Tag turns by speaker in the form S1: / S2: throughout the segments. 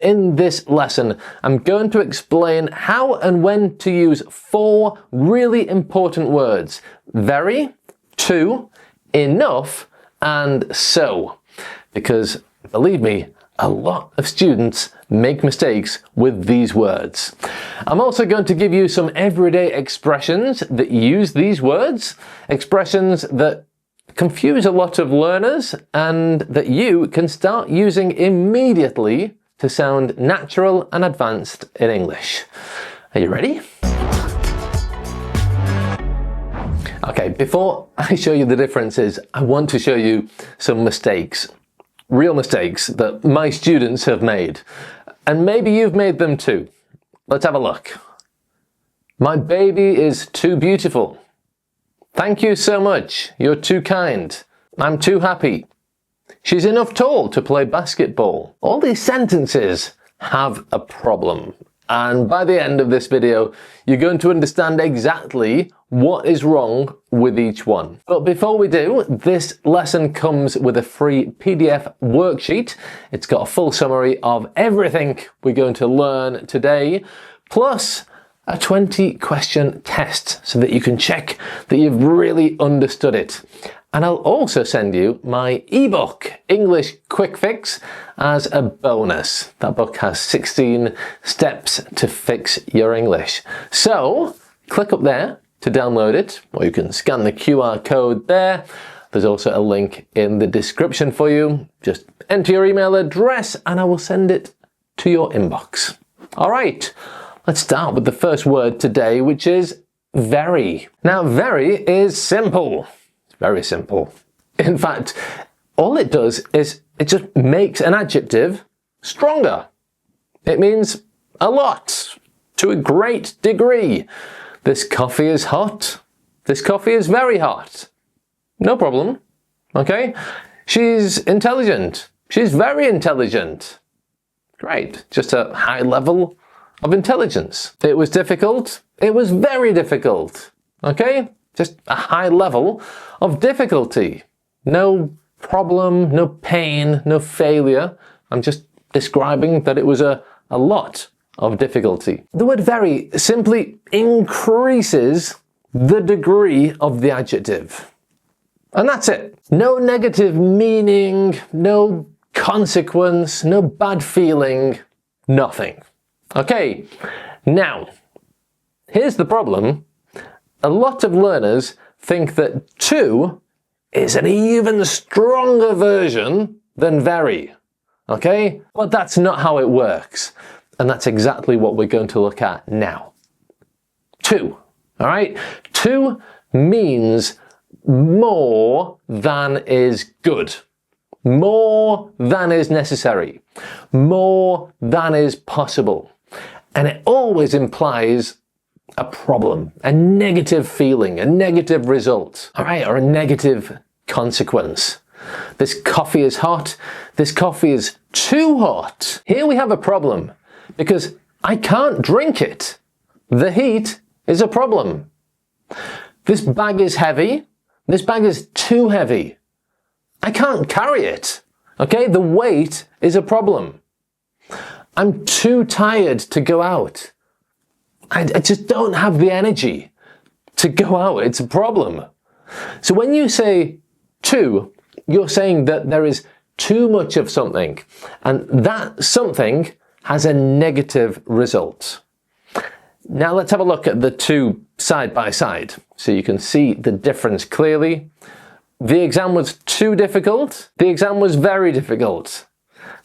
S1: In this lesson, I'm going to explain how and when to use 4 really important words: very, to, enough, and so. Because, believe me, a lot of students make mistakes with these words. I'm also going to give you some everyday expressions that use these words, expressions that confuse a lot of learners and that you can start using immediately to sound natural and advanced in English. Are you ready? Okay, before I show you the differences, I want to show you some mistakes. Real mistakes that my students have made. And maybe you've made them too. Let's have a look. My baby is too beautiful. Thank you so much. You're too kind. I'm too happy. She's enough tall to play basketball. All these sentences have a problem. And by the end of this video, you're going to understand exactly what is wrong with each one. But before we do, this lesson comes with a free PDF worksheet. It's got a full summary of everything we're going to learn today, plus a 20-question test so that you can check that you've really understood it. And I'll also send you my ebook, English Quick Fix, as a bonus. That book has 16 steps to fix your English. So, click up there to download it, or you can scan the QR code there. There's also a link in the description for you. Just enter your email address and I will send it to your inbox. All right, let's start with the first word today, which is very. Now, very is simple. Very simple. In fact, all it does is it just makes an adjective stronger. It means a lot, to a great degree. This coffee is hot. This coffee is very hot. No problem. Okay? She's intelligent. She's very intelligent. Great. Just a high level of intelligence. It was difficult. It was very difficult. Okay? Just a high level of difficulty. No problem, no pain, no failure. I'm just describing that it was a lot of difficulty. The word very simply increases the degree of the adjective. And that's it. No negative meaning, no consequence, no bad feeling, nothing. Okay, now, here's the problem. A lot of learners think that to is an even stronger version than very. Okay? But that's not how it works. And that's exactly what we're going to look at now. To. Alright? To means more than is good. More than is necessary. More than is possible. And it always implies a problem, a negative feeling, a negative result, all right, or a negative consequence. This coffee is hot. This coffee is too hot. Here we have a problem because I can't drink it. The heat is a problem. This bag is heavy. This bag is too heavy. I can't carry it. Okay, the weight is a problem. I'm too tired to go out. I just don't have the energy to go out. It's a problem. So when you say to, you're saying that there is too much of something, and that something has a negative result. Now let's have a look at the two side by side so you can see the difference clearly. The exam was too difficult. The exam was very difficult.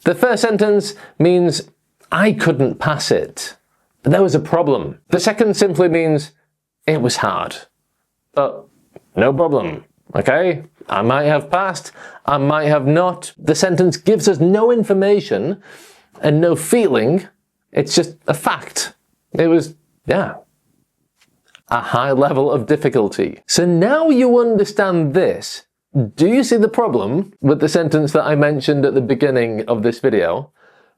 S1: The first sentence means I couldn't pass it. There was a problem. The second simply means it was hard. But no problem, okay? I might have passed, I might have not. The sentence gives us no information and no feeling. It's just a fact. It was, a high level of difficulty. So now you understand this. Do you see the problem with the sentence that I mentioned at the beginning of this video?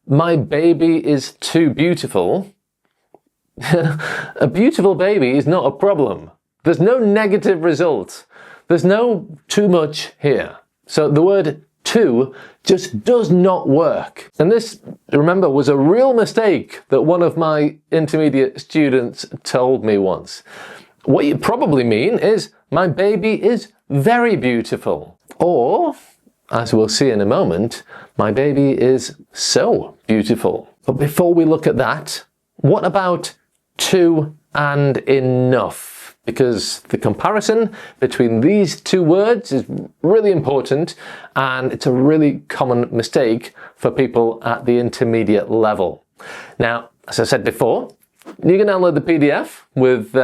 S1: My baby is too beautiful. A beautiful baby is not a problem. There's no negative result. There's no too much here. So the word to just does not work. And this, remember, was a real mistake that one of my intermediate students told me once. What you probably mean is, my baby is very beautiful. Or, as we'll see in a moment, my baby is so beautiful. But before we look at that, what about to and enough? Because the comparison between these two words is really important, and it's a really common mistake for people at the intermediate level. Now, as I said before, you can download the PDF with,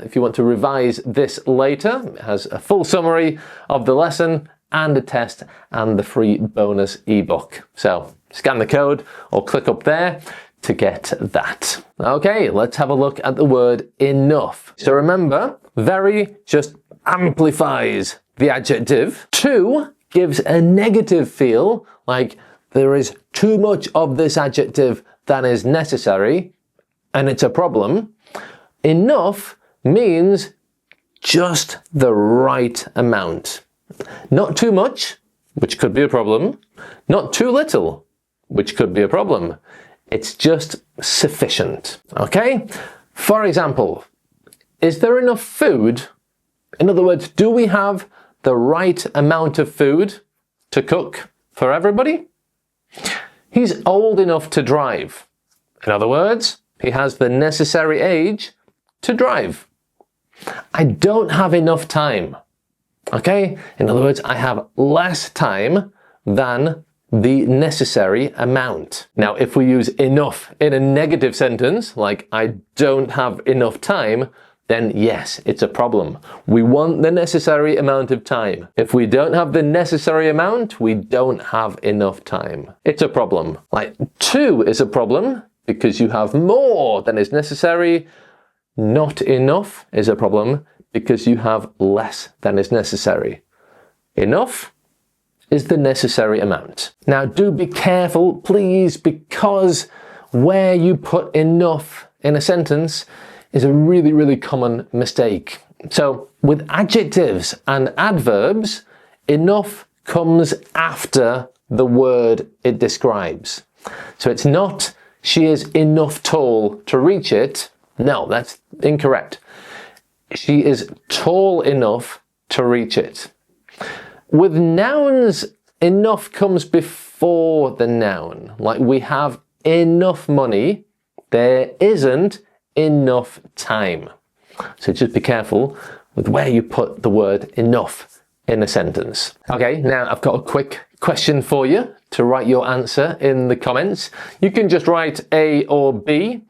S1: if you want to revise this later. It has a full summary of the lesson and a test and the free bonus ebook. So scan the code or click up there to get that. Okay, let's have a look at the word enough. So remember, very just amplifies the adjective. To gives a negative feel, like there is too much of this adjective than is necessary, and it's a problem. Enough means just the right amount. Not too much, which could be a problem. Not too little, which could be a problem. It's just sufficient. Okay? For example, is there enough food? In other words, do we have the right amount of food to cook for everybody? He's old enough to drive. In other words, he has the necessary age to drive. I don't have enough time. Okay? In other words, I have less time than the necessary amount. Now, if we use enough in a negative sentence, like I don't have enough time, then yes, it's a problem. We want the necessary amount of time. If we don't have the necessary amount, we don't have enough time. It's a problem. Like, to is a problem because you have more than is necessary. Not enough is a problem because you have less than is necessary. Enough is the necessary amount. Now, do be careful, please, because where you put enough in a sentence is a really, really common mistake. So, with adjectives and adverbs, enough comes after the word it describes. So it's not, she is enough tall to reach it. No, that's incorrect. She is tall enough to reach it. With nouns, enough comes before the noun. Like, we have enough money, there isn't enough time. So just be careful with where you put the word enough in a sentence. Okay, now I've got a quick question for you to write your answer in the comments. You can just write A or B.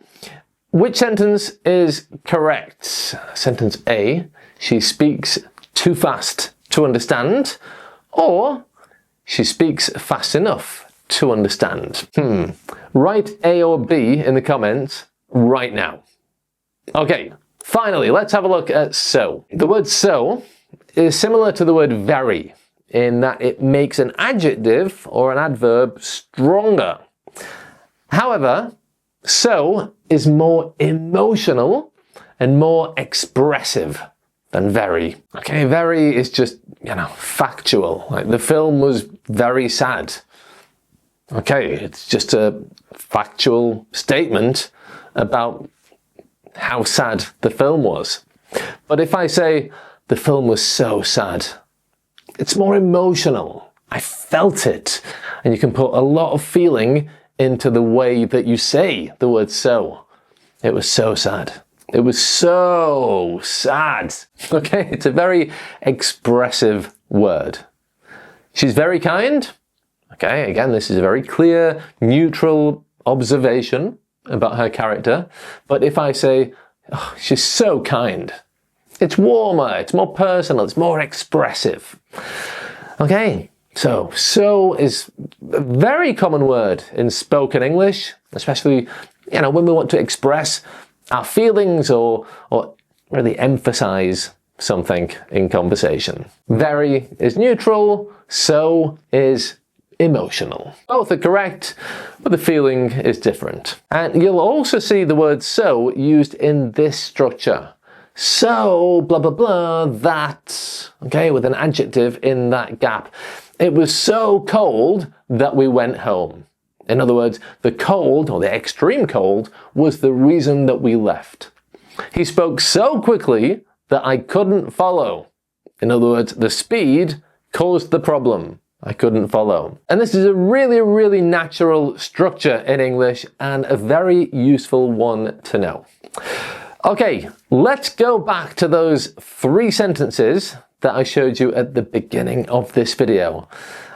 S1: Which sentence is correct? Sentence A, she speaks too fast to understand, or she speaks fast enough to understand. Write A or B in the comments right now. Okay, finally, let's have a look at so. The word so is similar to the word very in that it makes an adjective or an adverb stronger. However, so is more emotional and more expressive than very. Okay, very is just, factual. Like, the film was very sad. Okay, it's just a factual statement about how sad the film was. But if I say, the film was so sad, it's more emotional. I felt it. And you can put a lot of feeling into the way that you say the word so. It was so sad. It was so sad. Okay, it's a very expressive word. She's very kind. Okay, again, this is a very clear, neutral observation about her character. But if I say, oh, she's so kind, it's warmer, it's more personal, it's more expressive. Okay, so is a very common word in spoken English, especially, when we want to express our feelings or really emphasize something in conversation. Very is neutral, so is emotional. Both are correct, but the feeling is different. And you'll also see the word so used in this structure. So, blah, blah, blah, that, okay, with an adjective in that gap. It was so cold that we went home. In other words, the cold, or the extreme cold, was the reason that we left. He spoke so quickly that I couldn't follow. In other words, the speed caused the problem. I couldn't follow. And this is a really, really natural structure in English and a very useful one to know. Okay, let's go back to those 3 sentences that I showed you at the beginning of this video.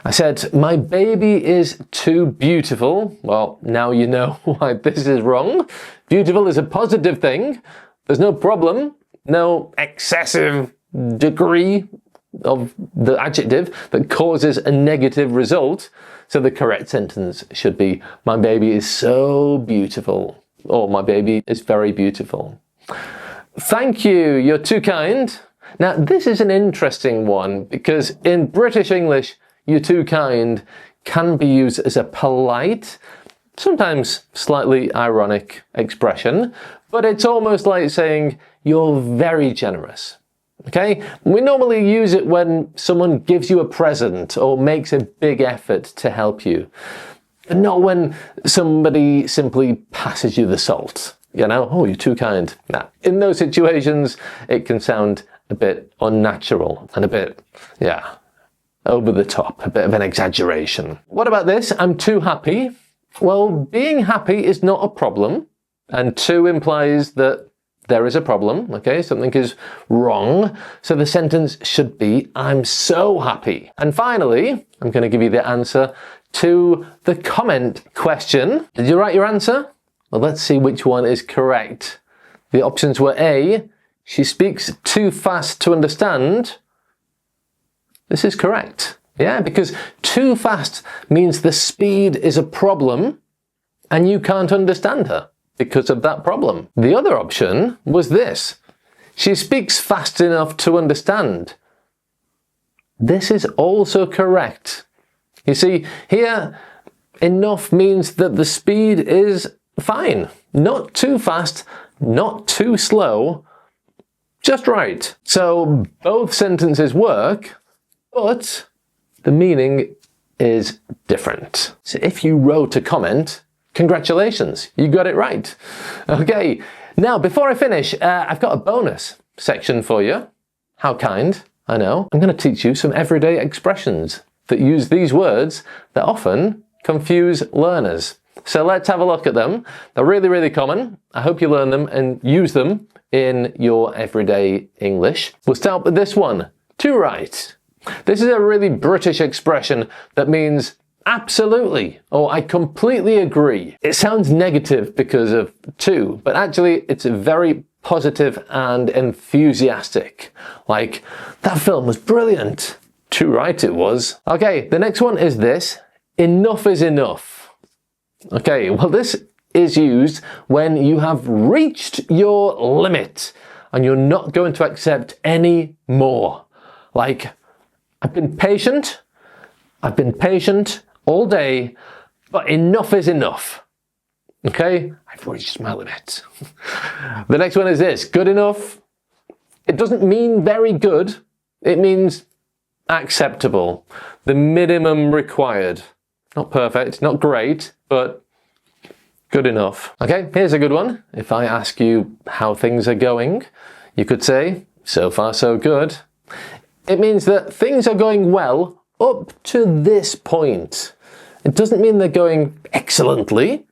S1: I said, my baby is too beautiful. Well, now you know why this is wrong. Beautiful is a positive thing. There's no problem, no excessive degree of the adjective that causes a negative result. So the correct sentence should be, my baby is so beautiful, or my baby is very beautiful. Thank you, you're too kind. Now, this is an interesting one because in British English, you're too kind can be used as a polite, sometimes slightly ironic expression, but it's almost like saying you're very generous. Okay? We normally use it when someone gives you a present or makes a big effort to help you, but not when somebody simply passes you the salt. You know, oh, you're too kind. Nah. In those situations, it can sound a bit unnatural and a bit, over the top, a bit of an exaggeration. What about this? I'm too happy. Well, being happy is not a problem, and too implies that there is a problem, okay? Something is wrong. So the sentence should be, I'm so happy. And finally, I'm going to give you the answer to the comment question. Did you write your answer? Well, let's see which one is correct. The options were A, she speaks too fast to understand. This is correct. Yeah, because too fast means the speed is a problem and you can't understand her because of that problem. The other option was this. She speaks fast enough to understand. This is also correct. You see, here, enough means that the speed is fine. Not too fast, not too slow, just right. So both sentences work, but the meaning is different. So if you wrote a comment, congratulations, you got it right. Okay, now before I finish, I've got a bonus section for you. How kind, I know. I'm going to teach you some everyday expressions that use these words that often confuse learners. So let's have a look at them. They're really, really common. I hope you learn them and use them in your everyday English. We'll start with this one, too right. This is a really British expression that means absolutely, or I completely agree. It sounds negative because of too, but actually it's very positive and enthusiastic. Like, that film was brilliant. Too right it was. Okay, the next one is this. Enough is enough. Okay, well this is used when you have reached your limit and you're not going to accept any more. Like, I've been patient all day, but enough is enough. Okay, I've reached my limit. The next one is this, good enough. It doesn't mean very good, it means acceptable, the minimum required. Not perfect, not great, but good enough. Okay, here's a good one. If I ask you how things are going, you could say, so far so good. It means that things are going well up to this point. It doesn't mean they're going excellently,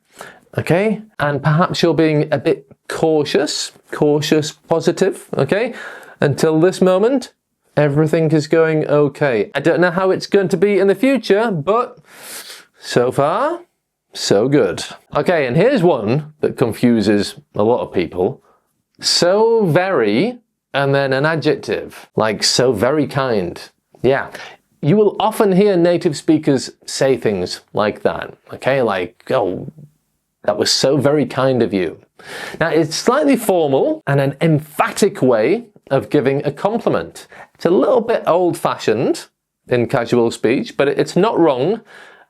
S1: okay? And perhaps you're being a bit cautious, positive, okay? Until this moment, everything is going okay. I don't know how it's going to be in the future, but so far, so good. Okay, and here's one that confuses a lot of people. So very, and then an adjective, like so very kind. Yeah, you will often hear native speakers say things like that, okay? Like, oh, that was so very kind of you. Now, it's slightly formal and an emphatic way of giving a compliment. It's a little bit old-fashioned in casual speech, but it's not wrong,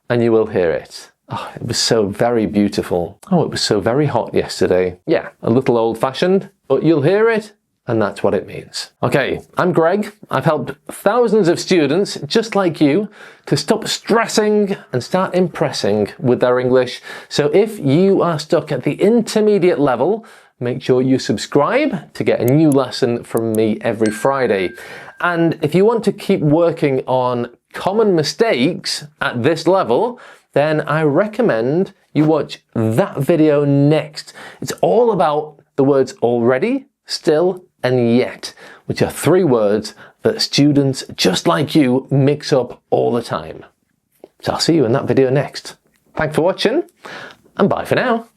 S1: and you will hear it. Oh, it was so very beautiful. Oh, it was so very hot yesterday. Yeah, a little old-fashioned, but you'll hear it and that's what it means. Okay, I'm Greg. I've helped thousands of students just like you to stop stressing and start impressing with their English. So if you are stuck at the intermediate level, make sure you subscribe to get a new lesson from me every Friday. And if you want to keep working on common mistakes at this level, then I recommend you watch that video next. It's all about the words already, still, and yet, which are 3 words that students just like you mix up all the time. So I'll see you in that video next. Thanks for watching, and bye for now.